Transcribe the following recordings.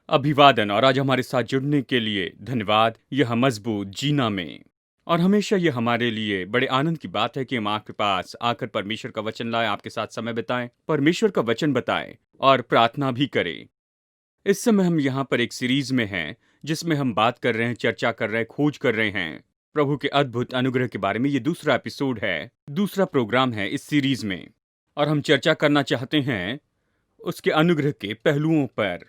अभिवादन और आज हमारे साथ जुड़ने के लिए धन्यवाद। यह मजबूत जीना में और हमेशा ये हमारे लिए बड़े आनंद की बात है कि हम आपके पास आकर परमेश्वर का वचन लाएं, आपके साथ समय बिताएं, परमेश्वर का वचन बताएं और प्रार्थना भी करें। इस समय हम यहाँ पर एक सीरीज में हैं जिसमें हम बात कर रहे हैं, चर्चा कर रहे हैं, खोज कर रहे हैं प्रभु के अद्भुत अनुग्रह के बारे में। ये दूसरा एपिसोड है, दूसरा प्रोग्राम है इस सीरीज में और हम चर्चा करना चाहते हैं उसके अनुग्रह के पहलुओं पर।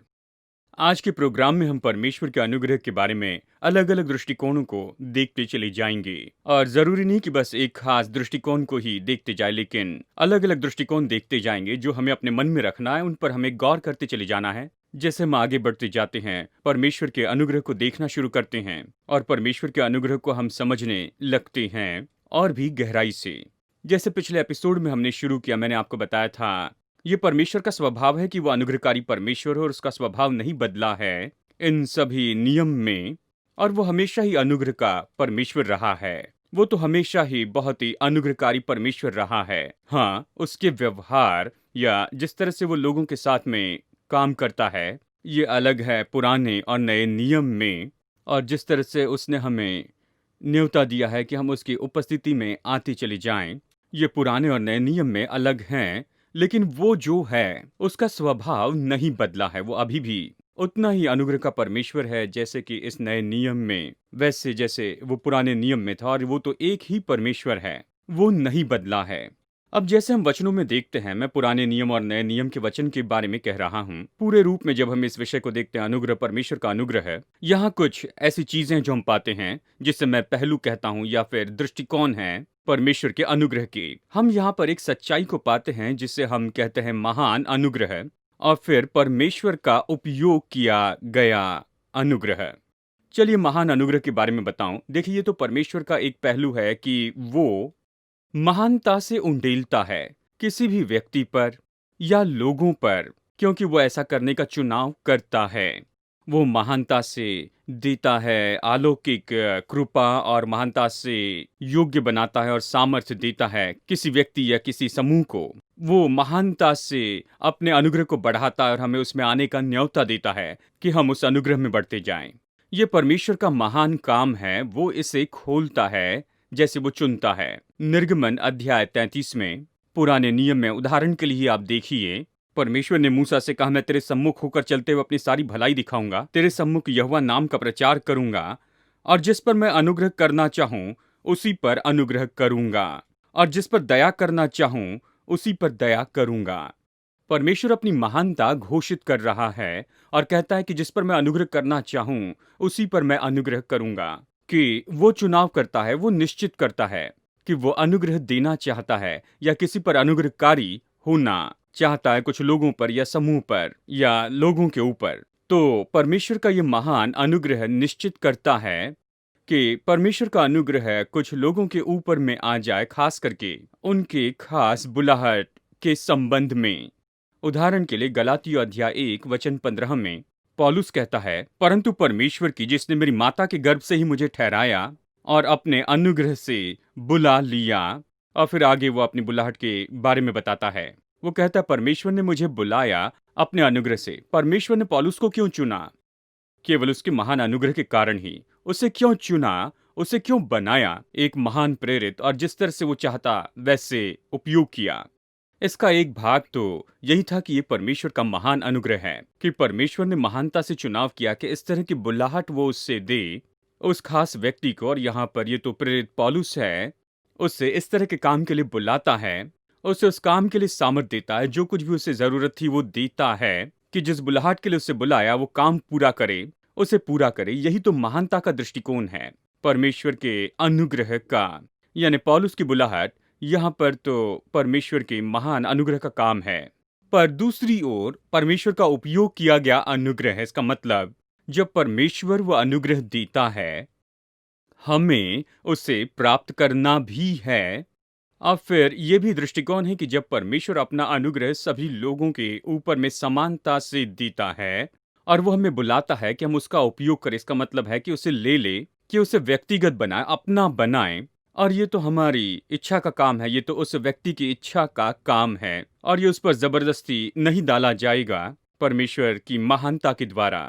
आज के प्रोग्राम में हम परमेश्वर के अनुग्रह के बारे में अलग अलग दृष्टिकोणों को देखते चले जाएंगे और जरूरी नहीं कि बस एक खास दृष्टिकोण को ही देखते जाए, लेकिन अलग अलग दृष्टिकोण देखते जाएंगे जो हमें अपने मन में रखना है, उन पर हमें गौर करते चले जाना है। जैसे हम आगे बढ़ते जाते हैं, परमेश्वर के अनुग्रह को देखना शुरू करते हैं और परमेश्वर के अनुग्रह को हम समझने लगते हैं और भी गहराई से। जैसे पिछले एपिसोड में हमने शुरू किया, मैंने आपको बताया था ये परमेश्वर का स्वभाव है कि वो अनुग्रहकारी परमेश्वर है और उसका स्वभाव नहीं बदला है इन सभी नियम में, और वो हमेशा ही अनुग्रह का परमेश्वर रहा है। वो तो हमेशा ही बहुत ही अनुग्रहकारी परमेश्वर रहा है। हाँ, उसके व्यवहार या जिस तरह से वो लोगों के साथ में काम करता है ये अलग है पुराने और नए नियम में, और जिस तरह से उसने हमें न्योता दिया है कि हम उसकी उपस्थिति में आते चले जाएं, ये पुराने और नए नियम में अलग हैं। लेकिन वो जो है उसका स्वभाव नहीं बदला है, वो अभी भी उतना ही अनुग्रह का परमेश्वर है जैसे कि इस नए नियम में, वैसे जैसे वो पुराने नियम में था, और वो तो एक ही परमेश्वर है, वो नहीं बदला है। अब जैसे हम वचनों में देखते हैं, मैं पुराने नियम और नए नियम के वचन के बारे में कह रहा हूँ। पूरे रूप में जब हम इस विषय को देखते हैं, अनुग्रह, परमेश्वर का अनुग्रह है, यहाँ कुछ ऐसी चीजें जो हम पाते हैं जिससे मैं पहलू कहता हूँ या फिर दृष्टिकोण है परमेश्वर के अनुग्रह की। हम यहाँ पर एक सच्चाई को पाते हैं जिसे हम कहते हैं महान अनुग्रह, और फिर परमेश्वर का उपयोग किया गया अनुग्रह। चलिए महान अनुग्रह के बारे में बताऊं। देखिए, ये तो परमेश्वर का एक पहलू है कि वो महानता से उंडेलता है किसी भी व्यक्ति पर या लोगों पर, क्योंकि वो ऐसा करने का चुनाव करता है। वो महानता से देता है, अलौकिक कृपा और महानता से योग्य बनाता है और सामर्थ्य देता है किसी व्यक्ति या किसी समूह को। वो महानता से अपने अनुग्रह को बढ़ाता है और हमें उसमें आने का न्योता देता है कि हम उस अनुग्रह में बढ़ते जाएं। ये परमेश्वर का महान काम है, वो इसे खोलता है जैसे वो चुनता है। निर्गमन अध्याय 33 में, पुराने नियम में, उदाहरण के लिए आप देखिए, परमेश्वर ने मूसा से कहा, मैं तेरे सम्मुख होकर चलते हुए अपनी सारी भलाई दिखाऊंगा, तेरे सम्मुख यहोवा नाम का प्रचार करूंगा, और जिस पर मैं अनुग्रह करना चाहूं उसी पर अनुग्रह करूंगा, और जिस पर दया करना चाहूं उसी पर दया करूंगा। परमेश्वर अपनी महानता घोषित कर रहा है और कहता है कि जिस पर मैं अनुग्रह करना चाहूं उसी पर मैं अनुग्रह करूंगा। कि वो चुनाव करता है, वो निश्चित करता है कि वो अनुग्रह देना चाहता है या किसी पर अनुग्रहकारी होना चाहता है, कुछ लोगों पर या समूह पर या लोगों के ऊपर। तो परमेश्वर का ये महान अनुग्रह निश्चित करता है कि परमेश्वर का अनुग्रह कुछ लोगों के ऊपर में आ जाए, खास करके उनके खास बुलाहट के संबंध में। उदाहरण के लिए गलातियों अध्याय 1 वचन 15 में पौलुस कहता है, परंतु परमेश्वर की जिसने मेरी माता के गर्भ से ही मुझे ठहराया और अपने अनुग्रह से बुला लिया। और फिर आगे वो अपनी बुलाहट के बारे में बताता है। वो कहता है, परमेश्वर ने मुझे बुलाया अपने अनुग्रह से। परमेश्वर ने पौलुस को क्यों चुना? केवल उसके महान अनुग्रह के कारण ही। उसे क्यों चुना, उसे क्यों बनाया एक महान प्रेरित, और जिस तरह से वो चाहता वैसे उपयोग किया। इसका एक भाग तो यही था कि ये परमेश्वर का महान अनुग्रह है कि परमेश्वर ने महानता से चुनाव किया कि इस तरह की बुलाहट वो उससे दे उस खास व्यक्ति को। और यहाँ पर ये तो प्रेरित पौलुस है, उससे इस तरह के काम के लिए बुलाता है, उसे उस काम के लिए सामर्थ देता है, जो कुछ भी उसे जरूरत थी वो देता है कि जिस बुलाहट के लिए उसे बुलाया वो काम पूरा करे, उसे पूरा करे। यही तो महानता का दृष्टिकोण है परमेश्वर के अनुग्रह का, यानी पौलुस की बुलाहट यहाँ पर तो परमेश्वर के महान अनुग्रह का काम है। पर दूसरी ओर परमेश्वर का उपयोग किया गया अनुग्रह है। इसका मतलब जब परमेश्वर वो अनुग्रह देता है, हमें उसे प्राप्त करना भी है। और फिर ये भी दृष्टिकोण है कि जब परमेश्वर अपना अनुग्रह सभी लोगों के ऊपर में समानता से देता है और वो हमें बुलाता है कि हम उसका उपयोग करें, इसका मतलब है कि उसे ले ले, कि उसे व्यक्तिगत बनाए, अपना बनाए। और ये तो हमारी इच्छा का काम है, ये तो उस व्यक्ति की इच्छा का काम है, और ये उस पर जबरदस्ती नहीं डाला जाएगा परमेश्वर की महानता के द्वारा।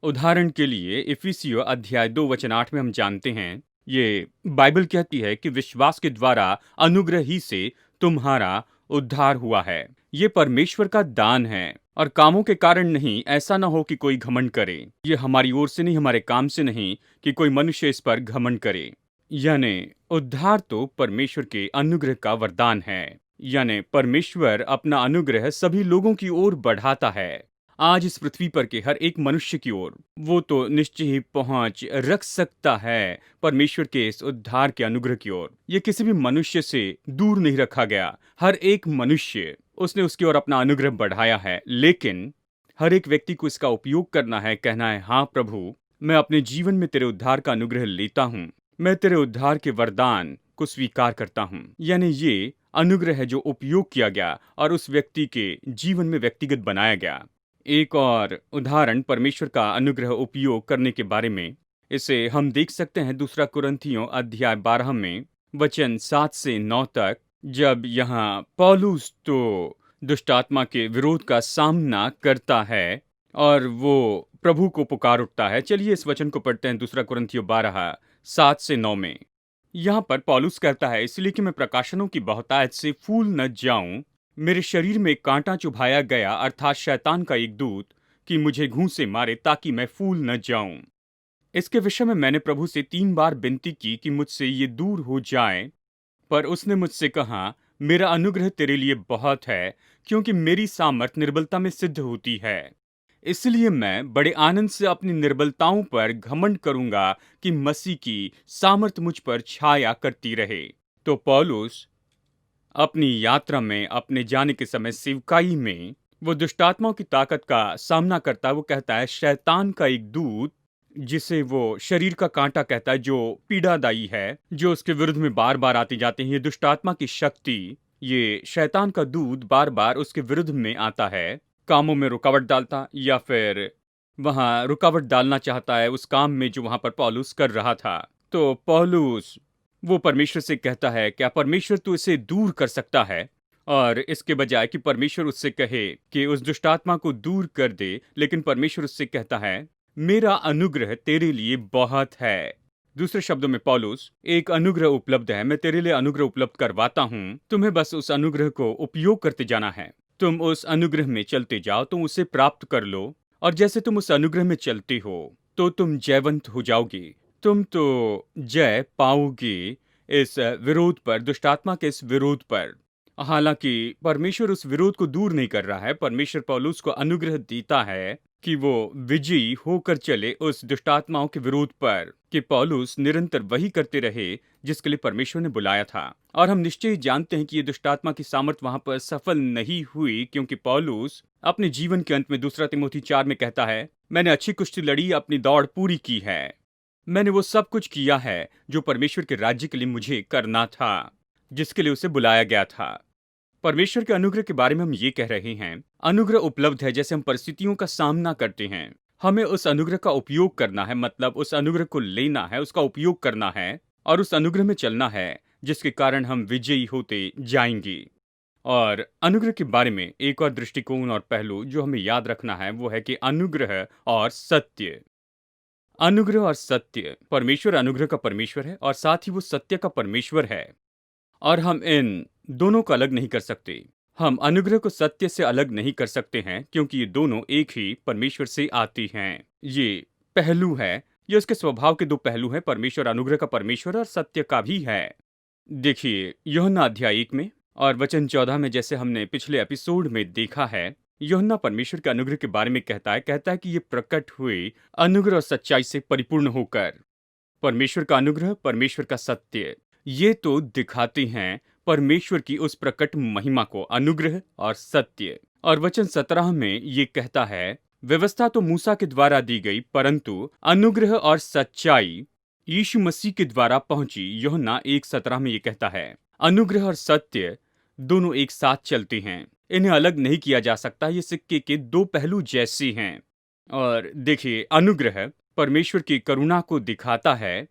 उदाहरण के लिए इफिसियों अध्याय 2 वचन 8 में हम जानते हैं, ये बाइबल कहती है कि विश्वास के द्वारा अनुग्रह ही से तुम्हारा उद्धार हुआ है। ये परमेश्वर का दान है और कामों के कारण नहीं, ऐसा ना हो कि कोई घमंड करे। ये हमारी ओर से नहीं, हमारे काम से नहीं कि कोई मनुष्य इस पर घमंड करे। यानी उद्धार तो परमेश्वर के अनुग्रह का वरदान है। यानी परमेश्वर अपना अनुग्रह सभी लोगों की ओर बढ़ाता है। आज इस पृथ्वी पर के हर एक मनुष्य की ओर वो तो निश्चय ही पहुंच रख सकता है परमेश्वर के इस उद्धार के अनुग्रह की ओर। ये किसी भी मनुष्य से दूर नहीं रखा गया। हर एक मनुष्य उसने उसकी ओर अपना अनुग्रह बढ़ाया है, लेकिन हर एक व्यक्ति को इसका उपयोग करना है। कहना है, हाँ प्रभु, मैं अपने जीवन में तेरे उद्धार का अनुग्रह लेता हूँ, मैं तेरे उद्धार के वरदान को स्वीकार करता हूँ। यानी ये अनुग्रह है जो उपयोग किया गया और उस व्यक्ति के जीवन में व्यक्तिगत बनाया गया। एक और उदाहरण परमेश्वर का अनुग्रह उपयोग करने के बारे में, इसे हम देख सकते हैं दूसरा कुरिन्थियों अध्याय 12 में वचन 7 से 9 तक। जब यहाँ पौलुस तो दुष्ट आत्मा के विरोध का सामना करता है और वो प्रभु को पुकार उठता है। चलिए इस वचन को पढ़ते हैं, दूसरा कुरिन्थियों 12 7 से 9 में। यहाँ पर पौलुस कहता है, इसलिए कि मैं प्रकाशनों की बहुतायत से फूल न जाऊं, मेरे शरीर में कांटा चुभाया गया, अर्थात शैतान का एक दूत, कि मुझे घूंसे मारे ताकि मैं फूल न जाऊं। इसके विषय में मैंने प्रभु से 3 बार विनती की कि मुझसे ये दूर हो जाए, पर उसने मुझसे कहा, मेरा अनुग्रह तेरे लिए बहुत है, क्योंकि मेरी सामर्थ निर्बलता में सिद्ध होती है। इसलिए मैं बड़े आनंद से अपनी निर्बलताओं पर घमंड करूंगा कि मसीह की सामर्थ मुझ पर छाया करती रहे। तो पौलुस अपनी यात्रा में, अपने जाने के समय सेवकाई में, वो दुष्टात्माओं की ताकत का सामना करता है। वो कहता है, शैतान का एक दूत, जिसे वो शरीर का कांटा कहता है, जो पीड़ादायी है, जो उसके विरुद्ध में बार बार आती जाती है। ये दुष्टात्मा की शक्ति, ये शैतान का दूत बार बार उसके विरुद्ध में आता है, कामों में रुकावट डालता, या फिर वहां रुकावट डालना चाहता है उस काम में जो वहां पर पौलुस कर रहा था। तो पौलुस वो परमेश्वर से कहता है, क्या परमेश्वर तो इसे दूर कर सकता है? और इसके बजाय कि परमेश्वर उससे कहे कि उस दुष्टात्मा को दूर कर दे, लेकिन परमेश्वर उससे कहता है, मेरा अनुग्रह तेरे लिए बहुत है। दूसरे शब्दों में पौलुस, एक अनुग्रह उपलब्ध है, मैं तेरे लिए अनुग्रह उपलब्ध करवाता हूँ, तुम्हें बस उस अनुग्रह को उपयोग करते जाना है। तुम उस अनुग्रह में चलते जाओ, तुम उसे प्राप्त कर लो, और जैसे तुम उस अनुग्रह में चलते हो तो तुम जयवंत हो जाओगे। तुम तो जय पाओगे इस विरोध पर, दुष्टात्मा के इस विरोध पर। हालांकि परमेश्वर उस विरोध को दूर नहीं कर रहा है। परमेश्वर पौलुस को अनुग्रह देता है कि वो विजयी होकर चले उस दुष्टात्माओं के विरोध पर, कि पौलुस निरंतर वही करते रहे जिसके लिए परमेश्वर ने बुलाया था। और हम निश्चय ही जानते हैं कि ये दुष्टात्मा की सामर्थ वहां पर सफल नहीं हुई, क्योंकि पौलुस अपने जीवन के अंत में दूसरा तिमोथी 4 में कहता है, मैंने अच्छी कुश्ती लड़ी, अपनी दौड़ पूरी की है, मैंने वो सब कुछ किया है जो परमेश्वर के राज्य के लिए मुझे करना था, जिसके लिए उसे बुलाया गया था। परमेश्वर के अनुग्रह के बारे में हम ये कह रहे हैं, अनुग्रह उपलब्ध है। जैसे हम परिस्थितियों का सामना करते हैं, हमें उस अनुग्रह का उपयोग करना है, मतलब उस अनुग्रह को लेना है, उसका उपयोग करना है और उस अनुग्रह में चलना है, जिसके कारण हम विजयी होते जाएंगे। और अनुग्रह के बारे में एक और दृष्टिकोण और पहलू जो हमें याद रखना है, वो है कि अनुग्रह और सत्य। अनुग्रह और सत्य, परमेश्वर अनुग्रह का परमेश्वर है और साथ ही वो सत्य का परमेश्वर है, और हम इन दोनों को अलग नहीं कर सकते। हम अनुग्रह को सत्य से अलग नहीं कर सकते हैं, क्योंकि ये दोनों एक ही परमेश्वर से आती हैं। ये पहलू है, ये उसके स्वभाव के दो पहलू हैं। परमेश्वर अनुग्रह का परमेश्वर और सत्य का भी है। देखिए यूहन्ना अध्याय 1 में और वचन 14 में, जैसे हमने पिछले एपिसोड में देखा है, यूहन्ना परमेश्वर के अनुग्रह के बारे में कहता है कि ये प्रकट हुए अनुग्रह और सच्चाई से परिपूर्ण होकर। परमेश्वर का अनुग्रह, परमेश्वर का सत्य, ये तो दिखाते हैं परमेश्वर की उस प्रकट महिमा को, अनुग्रह और सत्य। और वचन 17 में ये कहता है, व्यवस्था तो मूसा के द्वारा दी गई, परंतु अनुग्रह और सच्चाई यीशु मसीह के द्वारा पहुंची। यूहन्ना 1:17 में ये कहता है, अनुग्रह और सत्य दोनों एक साथ चलते हैं, इन्हें अलग नहीं किया जा सकता। ये सिक्के के दो पहलू जैसे हैं। और देखिए, अनुग्रह परमेश्वर की करुणा को दिखाता है,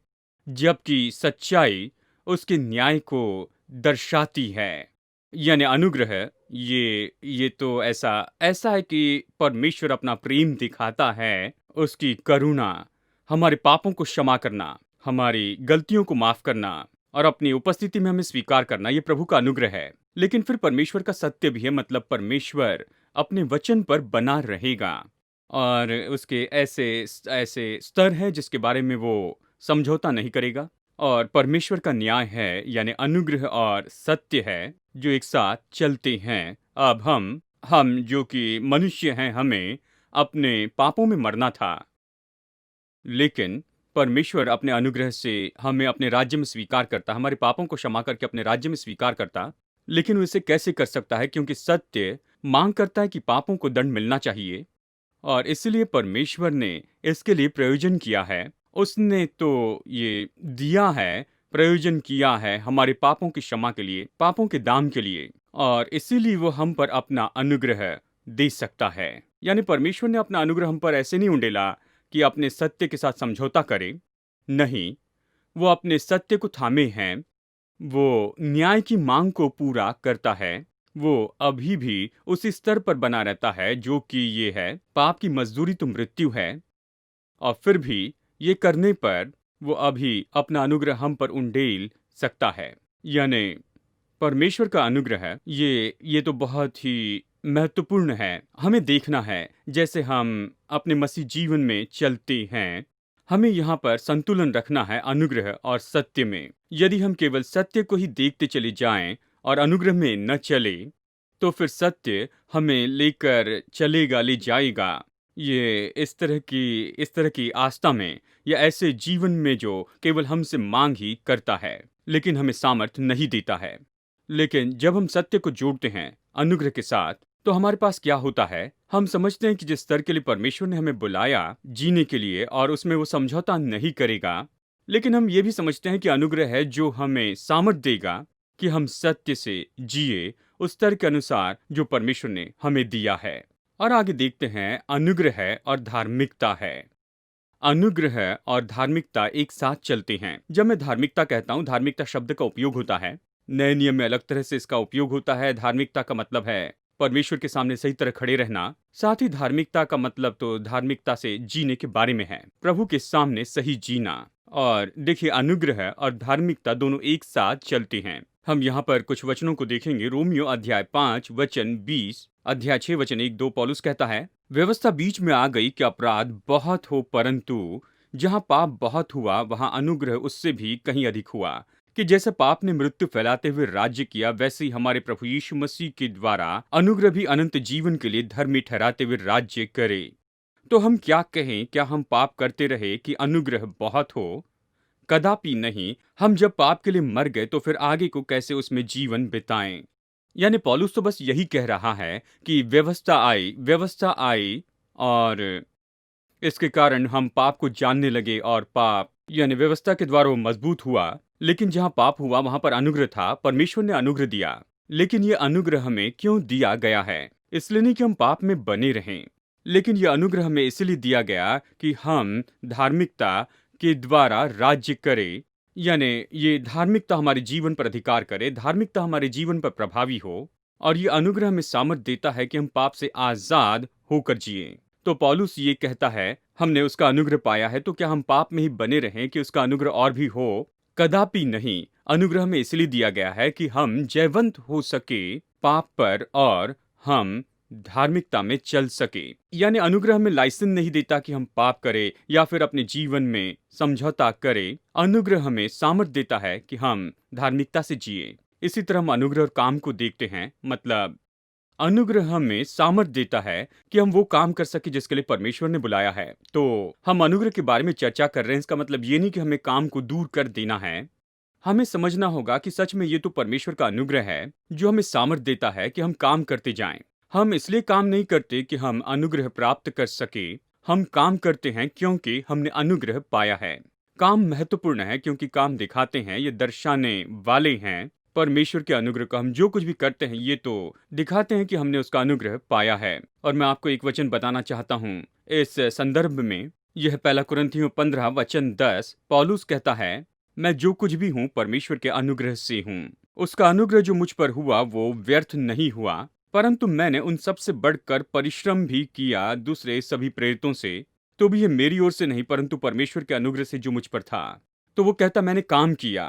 जबकि सच्चाई उसके न्याय को दर्शाती है। यानी अनुग्रह ये तो ऐसा है कि परमेश्वर अपना प्रेम दिखाता है उसकी करुणा, हमारे पापों को क्षमा करना, हमारी गलतियों को माफ करना और अपनी उपस्थिति में हमें स्वीकार करना, ये प्रभु का अनुग्रह है। लेकिन फिर परमेश्वर का सत्य भी है, मतलब परमेश्वर अपने वचन पर बना रहेगा और उसके ऐसे ऐसे स्तर है जिसके बारे में वो समझौता नहीं करेगा। और परमेश्वर का न्याय है, यानी अनुग्रह और सत्य है, जो एक साथ चलते हैं। अब हम जो कि मनुष्य हैं, हमें अपने पापों में मरना था, लेकिन परमेश्वर अपने अनुग्रह से हमें अपने राज्य में स्वीकार करता, हमारे पापों को क्षमा करके अपने राज्य में स्वीकार करता। लेकिन वो इसे कैसे कर सकता है? क्योंकि सत्य मांग करता है कि पापों को दंड मिलना चाहिए और इसलिए परमेश्वर ने इसके लिए प्रयोजन किया है। उसने तो ये दिया है, प्रयोजन किया है हमारे पापों की क्षमा के लिए, पापों के दाम के लिए, और इसीलिए वो हम पर अपना अनुग्रह दे सकता है। यानी परमेश्वर ने अपना अनुग्रह हम पर ऐसे नहीं उंडेला कि अपने सत्य के साथ समझौता करे। नहीं, वो अपने सत्य को थामे हैं। वो न्याय की मांग को पूरा करता है। वो अभी भी उसी स्तर पर बना रहता है जो कि ये है, पाप की मजदूरी तो मृत्यु है। और फिर भी ये करने पर वो अभी अपना अनुग्रह हम पर उंडेल सकता है। यानी परमेश्वर का अनुग्रह ये तो बहुत ही महत्वपूर्ण है। हमें देखना है, जैसे हम अपने मसीह जीवन में चलते हैं, हमें यहाँ पर संतुलन रखना है अनुग्रह और सत्य में। यदि हम केवल सत्य को ही देखते चले जाएं और अनुग्रह में न चले, तो फिर सत्य हमें लेकर चलेगा, ले जाएगा ये इस तरह की आस्था में, या ऐसे जीवन में जो केवल हमसे मांग ही करता है लेकिन हमें सामर्थ्य नहीं देता है। लेकिन जब हम सत्य को जोड़ते हैं अनुग्रह के साथ, तो हमारे पास क्या होता है? हम समझते हैं कि जिस स्तर के लिए परमेश्वर ने हमें बुलाया जीने के लिए, और उसमें वो समझौता नहीं करेगा। लेकिन हम ये भी समझते हैं कि अनुग्रह है जो हमें सामर्थ देगा कि हम सत्य से जिए, उस स्तर के अनुसार जो परमेश्वर ने हमें दिया है। और आगे देखते हैं, अनुग्रह है और धार्मिकता है। अनुग्रह और धार्मिकता एक साथ चलते हैं। जब मैं धार्मिकता कहता हूँ, धार्मिकता शब्द का उपयोग होता है, नए नियम में अलग तरह से इसका उपयोग होता है। धार्मिकता का मतलब है परमेश्वर के सामने सही तरह खड़े रहना। साथ ही धार्मिकता का मतलब तो धार्मिकता से जीने के बारे में है, प्रभु के सामने सही जीना। और देखिए, अनुग्रह और धार्मिकता दोनों एक साथ चलते हैं। हम यहाँ पर कुछ वचनों को देखेंगे। रोमियो अध्याय 5 वचन 20, अध्याय 6 वचन 1-2 पौलुस कहता है, व्यवस्था बीच में आ गई कि अपराध बहुत हो, परंतु जहाँ पाप बहुत हुआ वहाँ अनुग्रह उससे भी कहीं अधिक हुआ। कि जैसे पाप ने मृत्यु फैलाते हुए राज्य किया, वैसे ही हमारे प्रभु यीशु मसीह के द्वारा अनुग्रह भी अनंत जीवन के लिए धर्मी ठहराते हुए राज्य करे। तो हम क्या कहें? क्या हम पाप करते रहे कि अनुग्रह बहुत हो? कदापि नहीं। हम जब पाप के लिए मर गए तो फिर आगे को कैसे उसमें जीवन बिताएं? यानी पौलुस तो बस यही कह रहा है कि व्यवस्था आई और इसके कारण हम पाप को जानने लगे, और पाप यानी व्यवस्था के द्वारा वो मजबूत हुआ। लेकिन जहाँ पाप हुआ वहां पर अनुग्रह था, परमेश्वर ने अनुग्रह दिया। लेकिन ये अनुग्रह हमें क्यों दिया गया है? इसलिए नहीं कि हम पाप में बने रहें, लेकिन यह अनुग्रह हमें इसलिए दिया गया कि हम धार्मिकता के द्वारा राज्य करें। यानी ये धार्मिकता हमारे जीवन पर अधिकार करे, धार्मिकता हमारे जीवन पर प्रभावी हो, और ये अनुग्रह हमें सामर्थ्य देता है कि हम पाप से आजाद होकर जिए। तो पौलुस ये कहता है, हमने उसका अनुग्रह पाया है, तो क्या हम पाप में ही बने रहें कि उसका अनुग्रह और भी हो? कदापि नहीं। अनुग्रह में इसलिए दिया गया है कि हम जयवंत हो सके पाप पर, और हम धार्मिकता में चल सके। यानी अनुग्रह में लाइसेंस नहीं देता कि हम पाप करें या फिर अपने जीवन में समझौता करें। अनुग्रह हमें सामर्थ्य देता है कि हम धार्मिकता से जिए। इसी तरह हम अनुग्रह और काम को देखते हैं। मतलब अनुग्रह हमें सामर्थ्य देता है कि हम वो काम कर सके जिसके लिए परमेश्वर ने बुलाया है। तो हम अनुग्रह के बारे में चर्चा कर रहे हैं, इसका मतलब ये नहीं कि हमें काम को दूर कर देना है। हमें समझना होगा कि सच में ये तो परमेश्वर का अनुग्रह है जो हमें सामर्थ्य देता है कि हम काम करते जाएं। हम इसलिए काम नहीं करते कि हम अनुग्रह प्राप्त कर सके। हम काम करते हैं क्योंकि हमने अनुग्रह पाया है। काम महत्वपूर्ण है क्योंकि काम दिखाते हैं, ये दर्शाने वाले हैं परमेश्वर के अनुग्रह का। हम जो कुछ भी करते हैं ये तो दिखाते हैं कि हमने उसका अनुग्रह पाया है। और मैं आपको एक वचन बताना चाहता हूँ इस संदर्भ में। यह 1 कुरिन्थियों 15 वचन 10 पौलुस कहता है, मैं जो कुछ भी हूँ परमेश्वर के अनुग्रह से हूँ। उसका अनुग्रह जो मुझ पर हुआ वो व्यर्थ नहीं हुआ, परंतु मैंने उन सब से बढ़कर परिश्रम भी किया दूसरे सभी प्रेरितों से। तो भी ये मेरी ओर से नहीं परंतु परमेश्वर के अनुग्रह से जो मुझ पर था। तो वो कहता मैंने काम किया,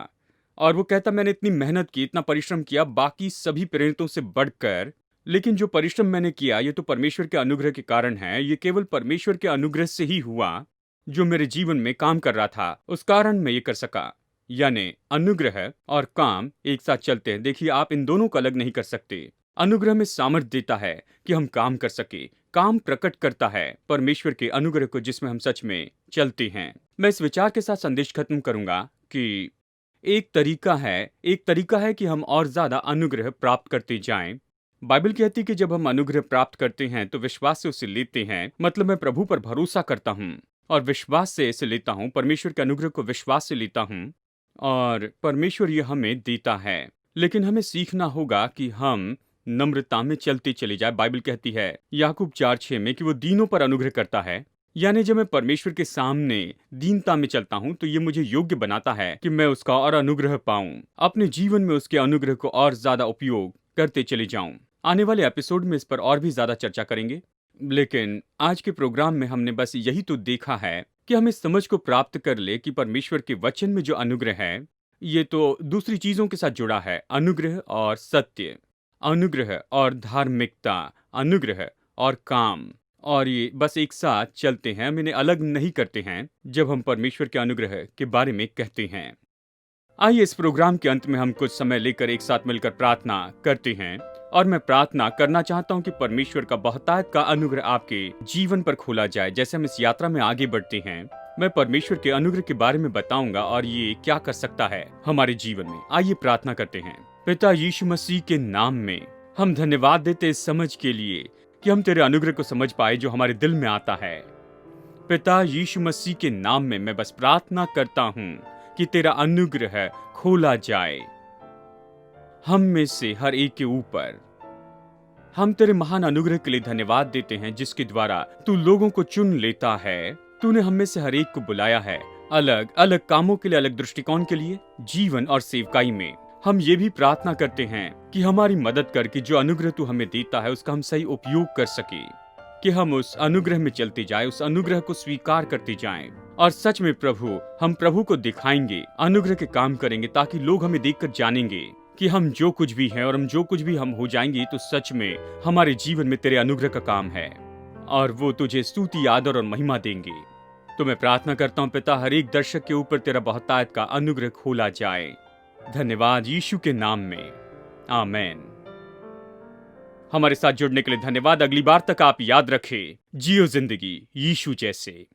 और वो कहता मैंने इतनी मेहनत की, इतना परिश्रम किया बाकी सभी प्रेरितों से बढ़कर, लेकिन जो परिश्रम मैंने किया ये तो परमेश्वर के अनुग्रह के कारण है। ये केवल परमेश्वर के अनुग्रह से ही हुआ, जो मेरे जीवन में काम कर रहा था उस कारण मैं ये कर सका। यानी अनुग्रह और काम एक साथ चलते हैं। देखिए, आप इन दोनों को अलग नहीं कर सकते। अनुग्रह में सामर्थ्य देता है कि हम काम कर सके, काम प्रकट करता है परमेश्वर के अनुग्रह को जिसमें हम सच में चलते हैं। मैं इस विचार के साथ संदेश खत्म करूंगा कि एक तरीका है कि हम और ज्यादा अनुग्रह प्राप्त करते जाएं। बाइबल कहती है कि जब हम अनुग्रह प्राप्त करते हैं तो विश्वास से उसे लेते हैं। मतलब मैं प्रभु पर भरोसा करता हूँ और विश्वास से इसे लेता हूँ, परमेश्वर के अनुग्रह को विश्वास से लेता हूँ और परमेश्वर ये हमें देता है। लेकिन हमें सीखना होगा कि हम नम्रता में चलते चले जाए। बाइबल कहती है याकूब 4:6 में कि वो दीनों पर अनुग्रह करता है। यानी जब मैं परमेश्वर के सामने दीनता में चलता हूँ तो ये मुझे योग्य बनाता है कि मैं उसका और अनुग्रह पाऊं, अपने जीवन में उसके अनुग्रह को और ज्यादा उपयोग करते चले जाऊं। आने वाले एपिसोड में इस पर और भी ज्यादा चर्चा करेंगे, लेकिन आज के प्रोग्राम में हमने बस यही तो देखा है कि हम इस समझ को प्राप्त कर ले कि परमेश्वर के वचन में जो अनुग्रह है ये तो दूसरी चीजों के साथ जुड़ा है। अनुग्रह और सत्य, अनुग्रह और धार्मिकता, अनुग्रह और काम, और ये बस एक साथ चलते हैं। हम इन्हें अलग नहीं करते हैं जब हम परमेश्वर के अनुग्रह के बारे में कहते हैं। आइए इस प्रोग्राम के अंत में हम कुछ समय लेकर एक साथ मिलकर प्रार्थना करते हैं। और मैं प्रार्थना करना चाहता हूं कि परमेश्वर का बहुतायत का अनुग्रह आपके जीवन पर खोला जाए। जैसे हम इस यात्रा में आगे बढ़ते हैं, मैं परमेश्वर के अनुग्रह के बारे में बताऊंगा और ये क्या कर सकता है हमारे जीवन में। आइए प्रार्थना करते हैं। पिता यीशु मसीह के नाम में हम धन्यवाद देते इस समझ के लिए कि हम तेरे अनुग्रह को समझ पाए जो हमारे दिल में आता है। पिता यीशु मसीह के नाम में मैं बस प्रार्थना करता हूँ कि तेरा अनुग्रह खोला जाए हम में से हर एक के ऊपर। हम तेरे महान अनुग्रह के लिए धन्यवाद देते हैं जिसके द्वारा तू लोगों को चुन लेता है। तूने हम में से हर एक को बुलाया है अलग अलग कामों के लिए, अलग दृष्टिकोण के लिए, जीवन और सेवकाई में। हम ये भी प्रार्थना करते हैं कि हमारी मदद करके जो अनुग्रह तू हमें देता है उसका हम सही उपयोग कर सके, कि हम उस अनुग्रह में चलते जाएं, उस अनुग्रह को स्वीकार करते जाएं। और सच में प्रभु, हम प्रभु को दिखाएंगे, अनुग्रह के काम करेंगे ताकि लोग हमें देखकर जानेंगे कि हम जो कुछ भी हैं और हम जो कुछ भी हम हो जाएंगे तो सच में हमारे जीवन में तेरे अनुग्रह का काम है और वो तुझे स्तुति, आदर और महिमा देंगे। तो मैं प्रार्थना करता हूँ पिता, हर एक दर्शक के ऊपर तेरा बहुतायत का अनुग्रह खोला जाए। धन्यवाद यीशु के नाम में, आमेन। हमारे साथ जुड़ने के लिए धन्यवाद। अगली बार तक आप याद रखें, जियो जिंदगी यीशु जैसे।